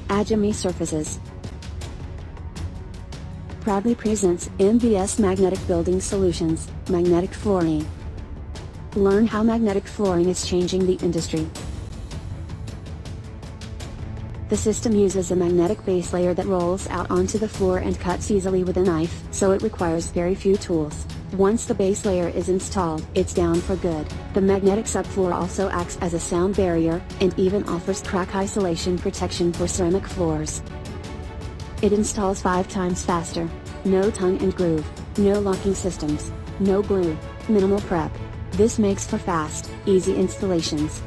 Ajami Surfaces proudly presents MBS Magnetic Building Solutions, Magnetic Flooring. Learn how magnetic flooring is changing the industry. The system uses a magnetic base layer that rolls out onto the floor and cuts easily with a knife, so it requires very few tools. Once the base layer is installed, it's down for good. The magnetic subfloor also acts as a sound barrier, and even offers crack isolation protection for ceramic floors. It installs 5 times faster. No tongue and groove, no locking systems, no glue, minimal prep. This makes for fast, easy installations.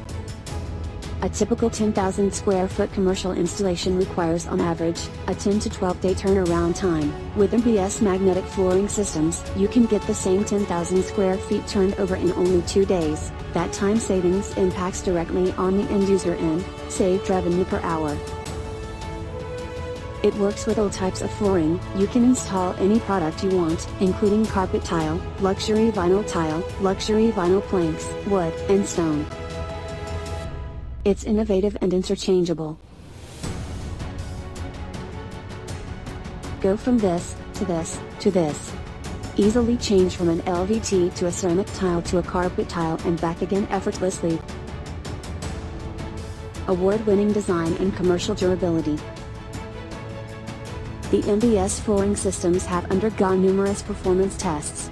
A typical 10,000 square foot commercial installation requires on average, a 10 to 12 day turnaround time. With MBS magnetic flooring systems, you can get the same 10,000 square feet turned over in only 2 days. That time savings impacts directly on the end user end, saved revenue per hour. It works with all types of flooring. You can install any product you want, including carpet tile, luxury vinyl planks, wood, and stone. It's innovative and interchangeable. Go from this, to this, to this. Easily change from an LVT to a ceramic tile to a carpet tile and back again effortlessly. Award-winning design and commercial durability. The MBS flooring systems have undergone numerous performance tests.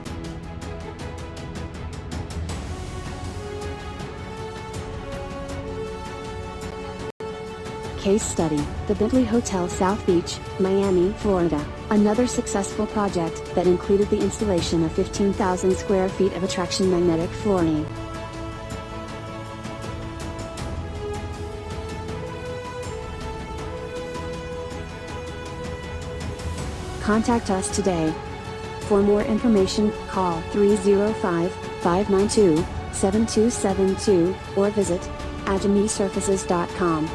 Case study, the Bentley Hotel South Beach, Miami, Florida, another successful project that included the installation of 15,000 square feet of attraction magnetic flooring. Contact us today. For more information, call 305-592-7272 or visit ajamisurfaces.com.